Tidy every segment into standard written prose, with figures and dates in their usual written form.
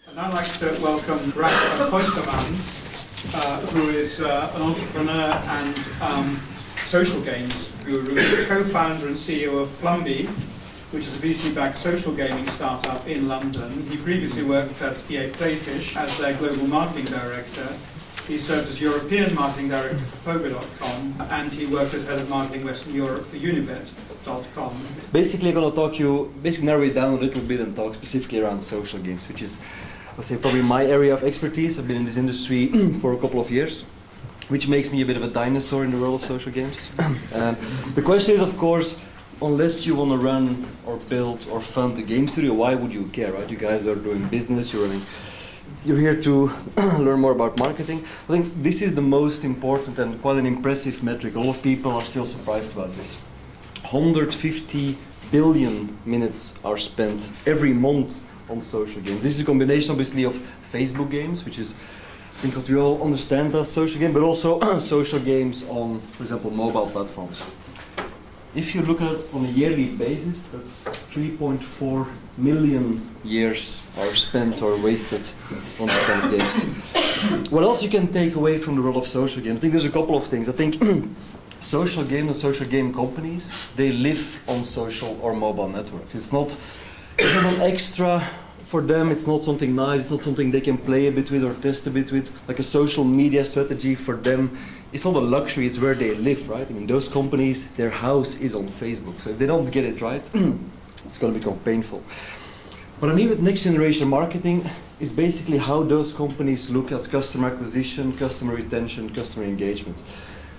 And I'd like to welcome Raf Keustermans, who is an entrepreneur and social games guru, co-founder and CEO of Plumbee, which is a VC-backed social gaming startup in London. He previously worked at EA Playfish as their global marketing director. He served as European marketing director for Pogo.com, and he worked as head of marketing Western Europe for Unibet.com. Basically, I'm going to narrow it down a little bit and talk specifically around social games, which is, I would say, probably my area of expertise. I've been in this industry for a couple of years, which makes me a bit of a dinosaur in the world of social games. The question is, of course, unless you want to run or build or fund a game studio, why would you care, right? You guys are doing business, you're here to learn more about marketing. I think this is the most important and quite an impressive metric. A lot of people are still surprised about this. 150 billion minutes are spent every month on social games. This is a combination, obviously, of Facebook games, which is, I think, what we all understand as social game, but also social games on, for example, mobile platforms. If you look at it on a yearly basis, that's 3.4 million years are spent or wasted on these kind of games. What else you can take away from the world of social games? I think there's a couple of things. I think social games and social game companies, they live on social or mobile networks. It's not an extra for them, it's not something nice, it's not something they can play a bit with or test a bit with. Like a social media strategy for them, it's not a luxury, it's where they live, right? I mean, those companies, their house is on Facebook. So if they don't get it right, it's going to become painful. What I mean with next generation marketing is basically how those companies look at customer acquisition, customer retention, customer engagement.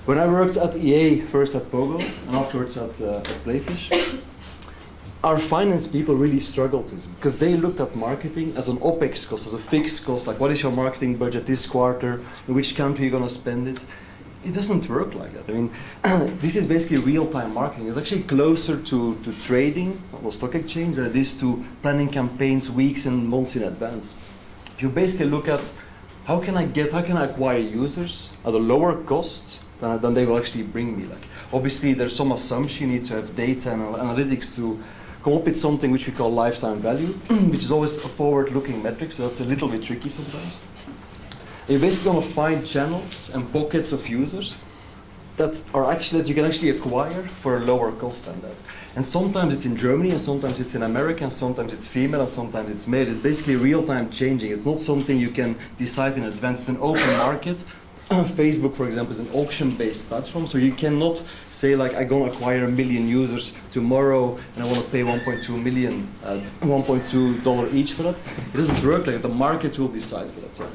When I worked at EA, first at Pogo, and afterwards at Playfish, our finance people really struggled with it because they looked at marketing as an OPEX cost, as a fixed cost, like what is your marketing budget this quarter, in which country you're going to spend it. It doesn't work like that. I mean, this is basically real-time marketing. It's actually closer to trading on the stock exchange than it is to planning campaigns weeks and months in advance. If you basically look at how can I acquire users at a lower cost than they will actually bring me. Like, obviously, there's some assumption you need to have data and analytics to come up with something which we call lifetime value, which is always a forward-looking metric, so that's a little bit tricky sometimes. You're basically going to find channels and pockets of users that you can actually acquire for a lower cost than that. And sometimes it's in Germany, and sometimes it's in America, and sometimes it's female, and sometimes it's male. It's basically real-time changing. It's not something you can decide in advance. It's an open market. Facebook, for example, is an auction-based platform, so you cannot say like I'm going to acquire 1 million users tomorrow and I want to pay $1.2 each for that. It doesn't work like that. The market will decide for that. So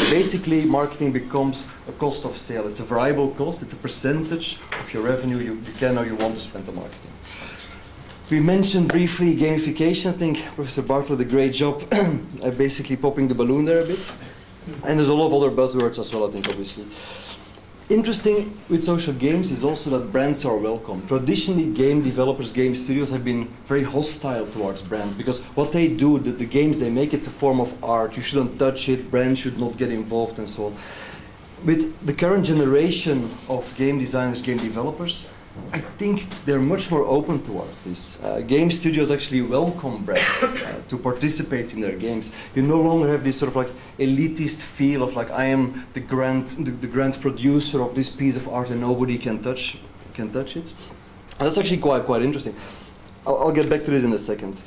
basically, marketing becomes a cost of sale. It's a variable cost. It's a percentage of your revenue you can or you want to spend on marketing. We mentioned briefly gamification. I think Professor Bartlett did a great job basically popping the balloon there a bit. And there's a lot of other buzzwords as well, I think, obviously. Interesting with social games is also that brands are welcome. Traditionally, game developers, game studios have been very hostile towards brands because what they do, the games they make, it's a form of art. You shouldn't touch it, brands should not get involved and so on. With the current generation of game designers, game developers, I think they're much more open towards this. Game studios actually welcome brands to participate in their games. You no longer have this sort of like elitist feel of like I am the grand producer of this piece of art and nobody can touch it. And that's actually quite interesting. I'll get back to this in a second.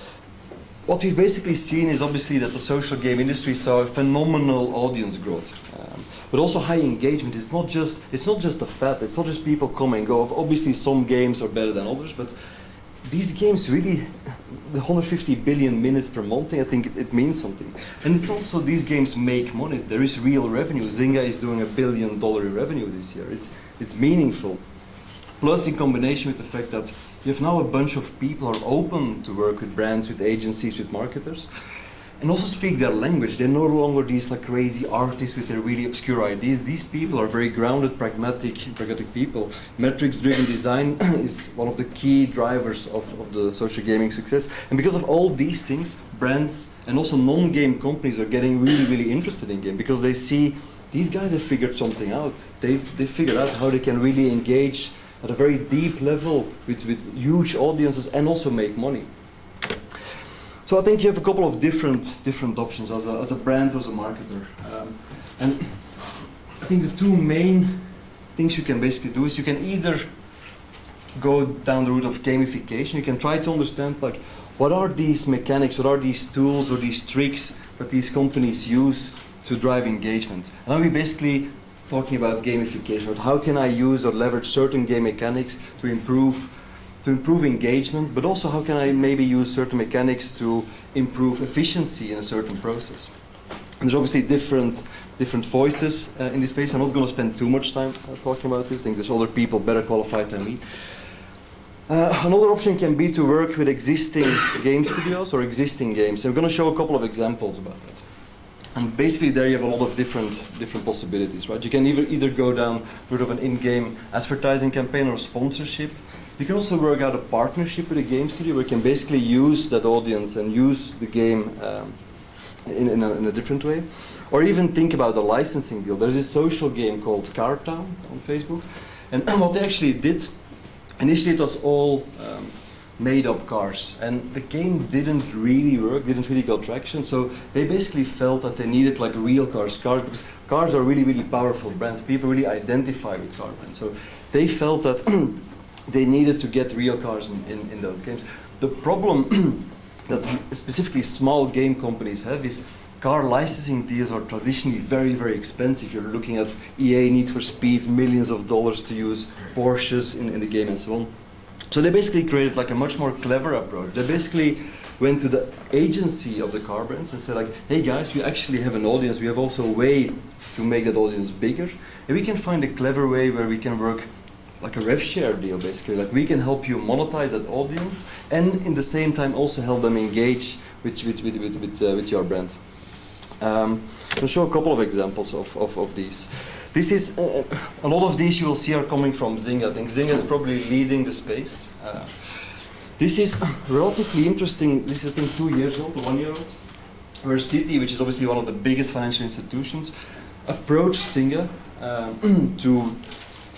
What we've basically seen is obviously that the social game industry saw a phenomenal audience growth. But also high engagement. It's not just a fad. It's not just people come and go. Obviously, some games are better than others, but these games really, the 150 billion minutes per month thing, I think it means something. And it's also these games make money. There is real revenue. Zynga is doing $1 billion in revenue this year. It's meaningful. Plus, in combination with the fact that you have now a bunch of people who are open to work with brands, with agencies, with marketers. And also speak their language. They're no longer these like crazy artists with their really obscure ideas. These people are very grounded, pragmatic people. Metrics-driven design is one of the key drivers of the social gaming success. And because of all these things, brands and also non-game companies are getting really interested in game because they see these guys have figured something out. They've figured out how they can really engage at a very deep level with huge audiences and also make money. So I think you have a couple of different options as a brand or as a marketer. And I think the two main things you can basically do is you can either go down the route of gamification. You can try to understand like what are these mechanics, what are these tools or these tricks that these companies use to drive engagement. And now we're basically talking about gamification. But how can I use or leverage certain game mechanics to improve engagement, but also how can I maybe use certain mechanics to improve efficiency in a certain process. And there's obviously different voices in this space. I'm not going to spend too much time talking about this. I think there's other people better qualified than me. Another option can be to work with existing game studios or existing games. I'm going to show a couple of examples about that. And basically there you have a lot of different possibilities, right? You can either go down the route of an in-game advertising campaign or sponsorship. You can also work out a partnership with a game studio where you can basically use that audience and use the game in a different way. Or even think about a licensing deal. There's a social game called Car Town on Facebook. And what they actually did, initially it was all made-up cars. And the game didn't really work, didn't really get traction. So they basically felt that they needed like real cars. Because cars are really, really powerful brands. People really identify with car brands. So they felt that they needed to get real cars in those games. The problem that specifically small game companies have is car licensing deals are traditionally very, very expensive. You're looking at EA, Need for Speed, millions of dollars to use Porsches in the game and so on. So they basically created like a much more clever approach. They basically went to the agency of the car brands and said like, hey guys, we actually have an audience. We have also a way to make that audience bigger. And we can find a clever way where we can work like a rev share deal, basically. Like we can help you monetize that audience and in the same time also help them engage with your brand. I'll show a couple of examples of these. This is, a lot of these you will see are coming from Zynga. I think Zynga is probably leading the space. This is relatively interesting. This is I think 2 years old, or 1 year old, where Citi, which is obviously one of the biggest financial institutions, approached Zynga to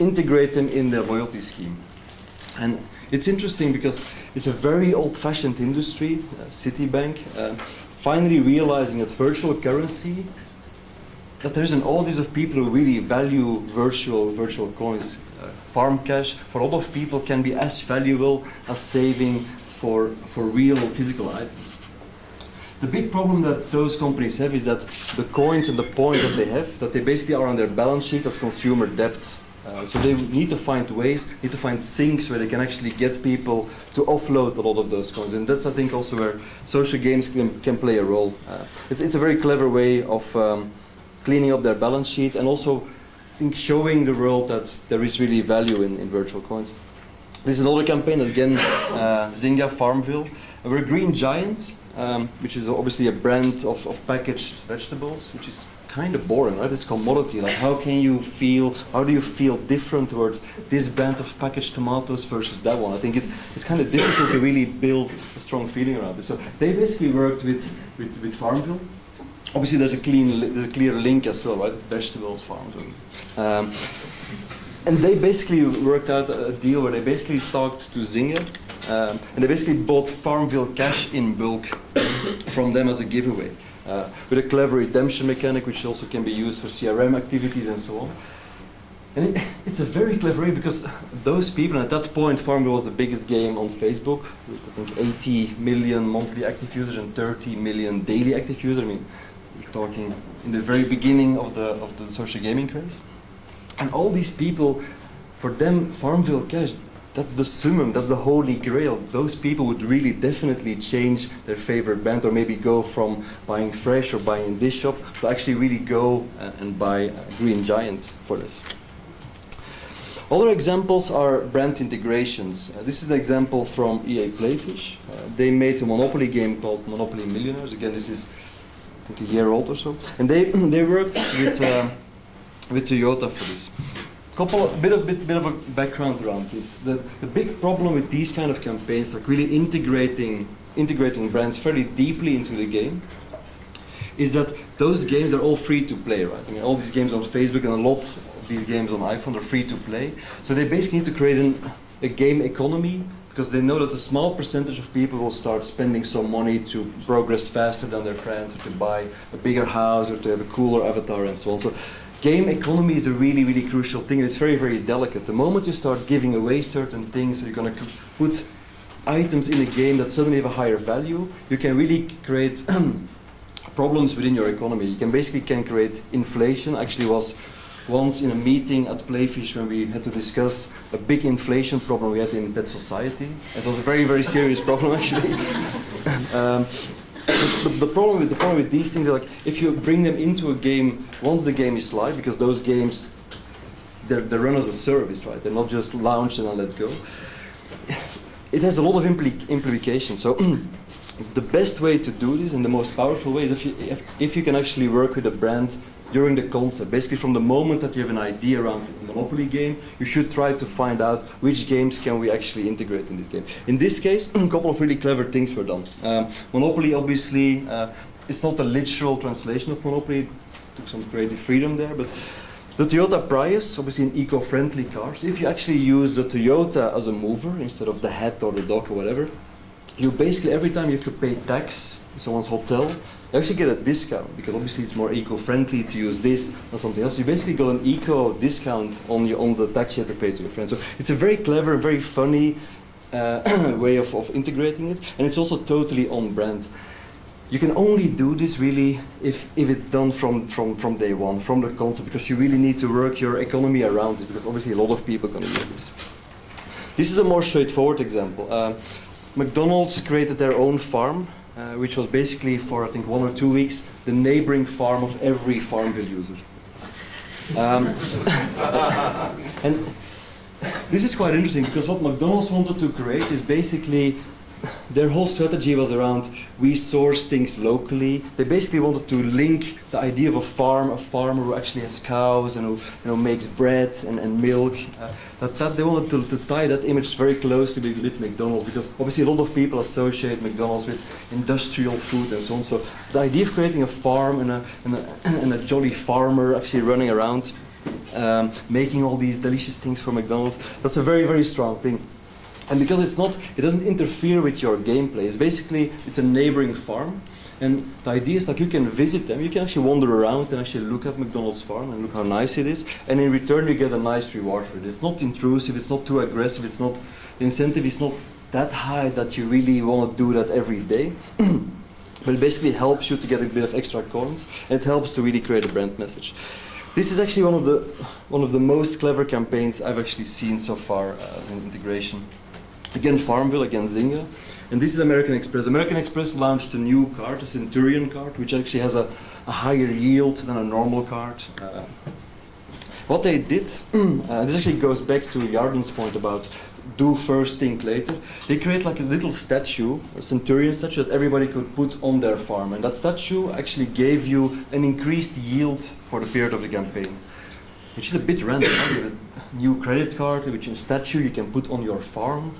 integrate them in their loyalty scheme. And it's interesting because it's a very old-fashioned industry, Citibank, finally realizing that virtual currency, that there's an audience of people who really value virtual coins. Farm cash, for a lot of people, can be as valuable as saving for real physical items. The big problem that those companies have is that the coins and the points that they have, that they basically are on their balance sheet as consumer debt. So they need to find ways, need to find sinks where they can actually get people to offload a lot of those coins. And that's, I think, also where social games can play a role. It's a very clever way of cleaning up their balance sheet and also, I think, showing the world that there is really value in virtual coins. This is another campaign, again, Zynga Farmville. We're a green giant, which is obviously a brand of packaged vegetables, which is kind of boring, right? It's commodity. Like, how do you feel different towards this brand of packaged tomatoes versus that one? I think it's kind of difficult to really build a strong feeling around this. So they basically worked with Farmville. Obviously, there's a clear link as well, right? Vegetables, Farmville. And they basically worked out a deal where they basically talked to Zynga, and they basically bought Farmville cash in bulk from them as a giveaway. With a clever redemption mechanic, which also can be used for CRM activities and so on. And it's a very clever way because those people, and at that point, Farmville was the biggest game on Facebook, with I think 80 million monthly active users and 30 million daily active users. I mean, we're talking in the very beginning of the social gaming craze. And all these people, for them, Farmville cash, that's the summum, that's the holy grail. Those people would really definitely change their favorite brand or maybe go from buying fresh or buying in this shop to actually really go and buy Green Giant for this. Other examples are brand integrations. This is an example from EA Playfish. They made a Monopoly game called Monopoly Millionaires. Again, this is I think a year old or so. And they worked with Toyota for this. Bit of a background around this. The big problem with these kind of campaigns, like really integrating brands fairly deeply into the game, is that those games are all free to play, right? I mean, all these games on Facebook and a lot of these games on iPhone are free to play. So they basically need to create a game economy, because they know that a small percentage of people will start spending some money to progress faster than their friends, or to buy a bigger house, or to have a cooler avatar, and so on. So game economy is a really, really crucial thing, and it's very, very delicate. The moment you start giving away certain things, or you're going to put items in a game that suddenly have a higher value, you can really create problems within your economy. You can create inflation. Actually, was once in a meeting at Playfish when we had to discuss a big inflation problem we had in pet society. It was a very, very serious problem, actually. But the problem with these things is, like, if you bring them into a game once the game is live, because those games they're run as a service, right? They're not just launched and then let go. It has a lot of implications. So the best way to do this, and the most powerful way, is if you can actually work with a brand during the concept. Basically, from the moment that you have an idea around a Monopoly game, you should try to find out which games can we actually integrate in this game. In this case, a couple of really clever things were done. Monopoly, obviously, it's not a literal translation of Monopoly. It took some creative freedom there, but the Toyota Prius, obviously an eco-friendly car. So if you actually use the Toyota as a mover instead of the hat or the dog or whatever, you basically, every time you have to pay tax in someone's hotel, you actually get a discount, because obviously it's more eco-friendly to use this than something else. You basically got an eco discount on the tax you have to pay to your friends. So it's a very clever, very funny way of integrating it, and it's also totally on brand. You can only do this really if it's done from day one, from the concept, because you really need to work your economy around it, because obviously a lot of people are going to use this. This is a more straightforward example. McDonald's created their own farm, which was basically for, I think, 1 or 2 weeks, the neighboring farm of every Farmville user. And this is quite interesting, because what McDonald's wanted to create is basically, their whole strategy was around, we source things locally. They basically wanted to link the idea of a farmer who actually has cows and who makes bread and milk. That they wanted to tie that image very closely with McDonald's, because obviously a lot of people associate McDonald's with industrial food and so on. So the idea of creating a farm and a jolly farmer actually running around, making all these delicious things for McDonald's, that's a very, very strong thing. And because it doesn't interfere with your gameplay. It's a neighboring farm, and the idea is that you can visit them. You can actually wander around and actually look at McDonald's farm and look how nice it is. And in return, you get a nice reward for it. It's not intrusive. It's not too aggressive. The incentive is not that high that you really want to do that every day. But it basically helps you to get a bit of extra coins, and it helps to really create a brand message. This is actually one of the most clever campaigns I've actually seen so far as an integration. Again, Farmville, again, Zynga. And this is American Express. American Express launched a new card, a Centurion card, which actually has a higher yield than a normal card. What they did, this actually goes back to Yarden's point about do first, think later. They create like a little statue, a Centurion statue, that everybody could put on their farm. And that statue actually gave you an increased yield for the period of the campaign, which is a bit random. You have a new credit card, which is a statue you can put on your farm,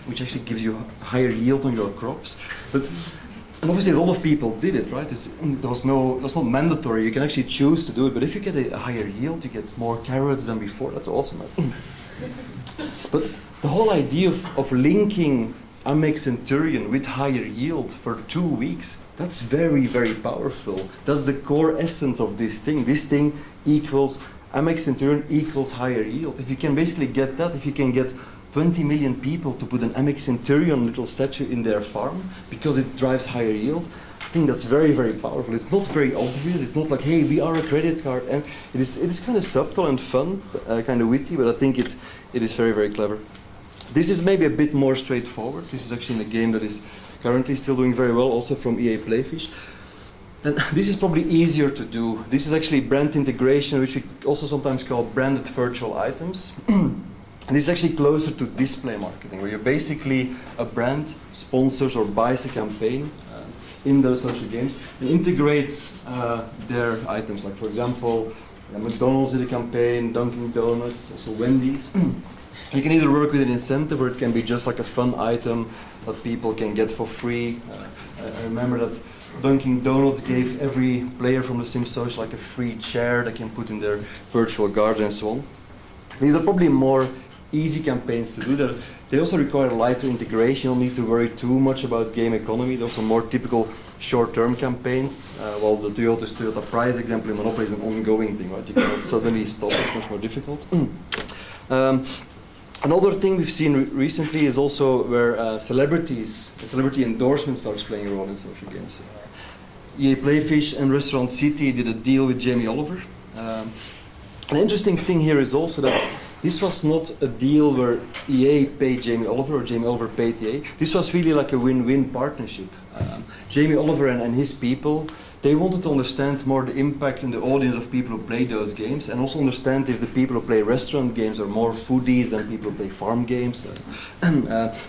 which actually gives you a higher yield on your crops. And obviously a lot of people did it, right? It's not mandatory. You can actually choose to do it, but if you get a higher yield, you get more carrots than before. That's awesome. But the whole idea of linking Amex Centurion with higher yield for 2 weeks, that's very, very powerful. That's the core essence of this thing. This thing equals Amex Centurion equals higher yield. If you can basically get that, if you can get 20 million people to put an Amex Centurion little statue in their farm because it drives higher yield, I think that's very, very powerful. It's not very obvious. It's not like, hey, we are a credit card. And it is kind of subtle and fun, kind of witty, but I think it is very, very clever. This is maybe a bit more straightforward. This is actually in a game that is currently still doing very well, also from EA Playfish. And this is probably easier to do. This is actually brand integration, which we also sometimes call branded virtual items. And this is actually closer to display marketing, where you're basically a brand sponsors or buys a campaign in those social games and integrates their items. Like, for example, McDonald's did a campaign, Dunkin' Donuts, also Wendy's. You can either work with an incentive, or it can be just like a fun item that people can get for free. I remember that Dunkin' Donuts gave every player from the Sims Social like a free chair they can put in their virtual garden and so on. These are probably more easy campaigns to do that. They also require lighter integration. You don't need to worry too much about game economy. Those are more typical short-term campaigns. While the Toyota Prize example in Monopoly is an ongoing thing, right? You cannot suddenly stop. It's much more difficult. Another thing we've seen recently is also where celebrity endorsement starts playing a role in social games. EA Playfish and Restaurant City did a deal with Jamie Oliver. An interesting thing here is also that this was not a deal where EA paid Jamie Oliver or Jamie Oliver paid EA. This was really like a win-win partnership. Jamie Oliver and his people, they wanted to understand more the impact in the audience of people who play those games, and also understand if the people who play restaurant games are more foodies than people who play farm games.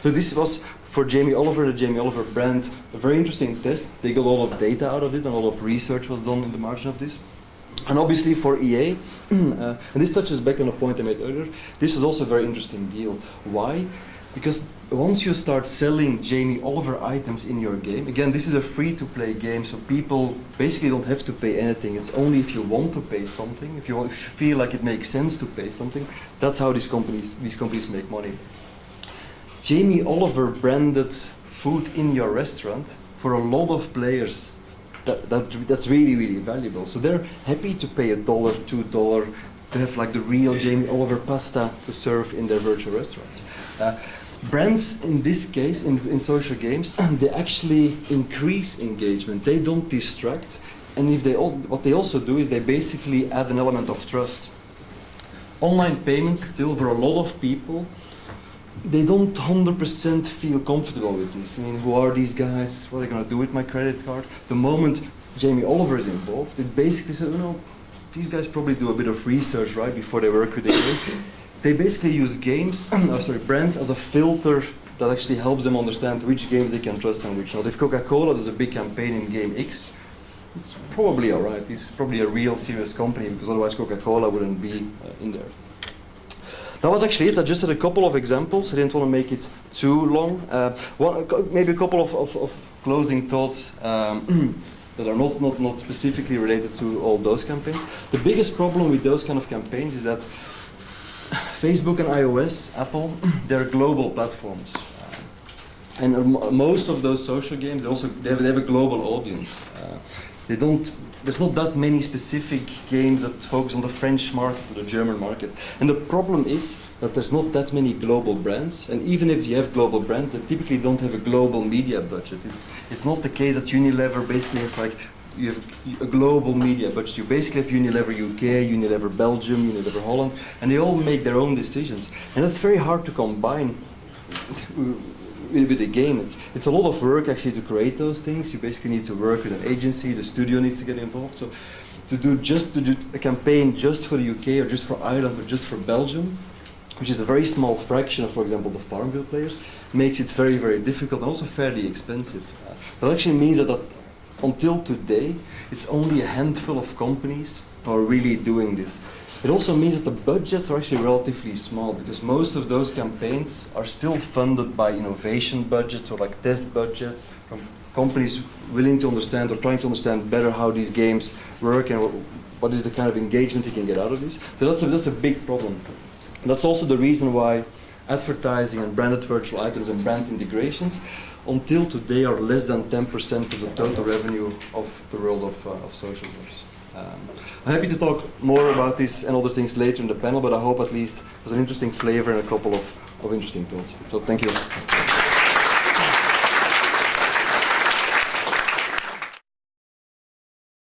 So this was, for Jamie Oliver, the Jamie Oliver brand, a very interesting test. They got a lot of data out of it, and a lot of research was done in the margin of this. And obviously for EA, and this touches back on a point I made earlier, this was also a very interesting deal. Why? Because once you start selling Jamie Oliver items in your game, again, this is a free-to-play game, so people basically don't have to pay anything. It's only if you want to pay something, if you feel like it makes sense to pay something. That's how these companies make money. Jamie Oliver branded food in your restaurant, for a lot of players, that's really, really valuable. So they're happy to pay $1, $2 to have like the real Jamie Oliver pasta to serve in their virtual restaurants. Brands, in this case, in social games, they actually increase engagement. They don't distract, and what they also do is they basically add an element of trust. Online payments, still, for a lot of people, they don't 100% feel comfortable with this. I mean, who are these guys? What are they going to do with my credit card? The moment Jamie Oliver is involved, it basically says, these guys probably do a bit of research, right, before they work with the game. They basically use brands as a filter that actually helps them understand which games they can trust and which not. If Coca-Cola does a big campaign in game X, it's probably all right. It's probably a real serious company, because otherwise Coca-Cola wouldn't be in there. That was actually it. I just had a couple of examples. I didn't want to make it too long. Maybe a couple of closing thoughts that are not specifically related to all those campaigns. The biggest problem with those kind of campaigns is that Facebook and iOS, Apple, they're global platforms. And most of those social games, they have a global audience. There's not that many specific games that focus on the French market or the German market. And the problem is that there's not that many global brands, and even if you have global brands, they typically don't have a global media budget. It's not the case that Unilever basically has you have a global media budget. You basically have Unilever UK, Unilever Belgium, Unilever Holland, and they all make their own decisions. And that's very hard to combine with the game. It's a lot of work actually to create those things. You basically need to work with an agency, the studio needs to get involved. So to do a campaign just for the UK or just for Ireland or just for Belgium, which is a very small fraction of, for example, the Farmville players, makes it very, very difficult and also fairly expensive. That actually means that until today, it's only a handful of companies who are really doing this. It also means that the budgets are actually relatively small, because most of those campaigns are still funded by innovation budgets or like test budgets from companies willing to understand or trying to understand better how these games work and what is the kind of engagement you can get out of these. So that's a big problem. And that's also the reason why advertising and branded virtual items and brand integrations until today are less than 10% of the total revenue of the world of social games. I'm happy to talk more about this and other things later in the panel, but I hope at least there's an interesting flavor and a couple of interesting thoughts. So thank you.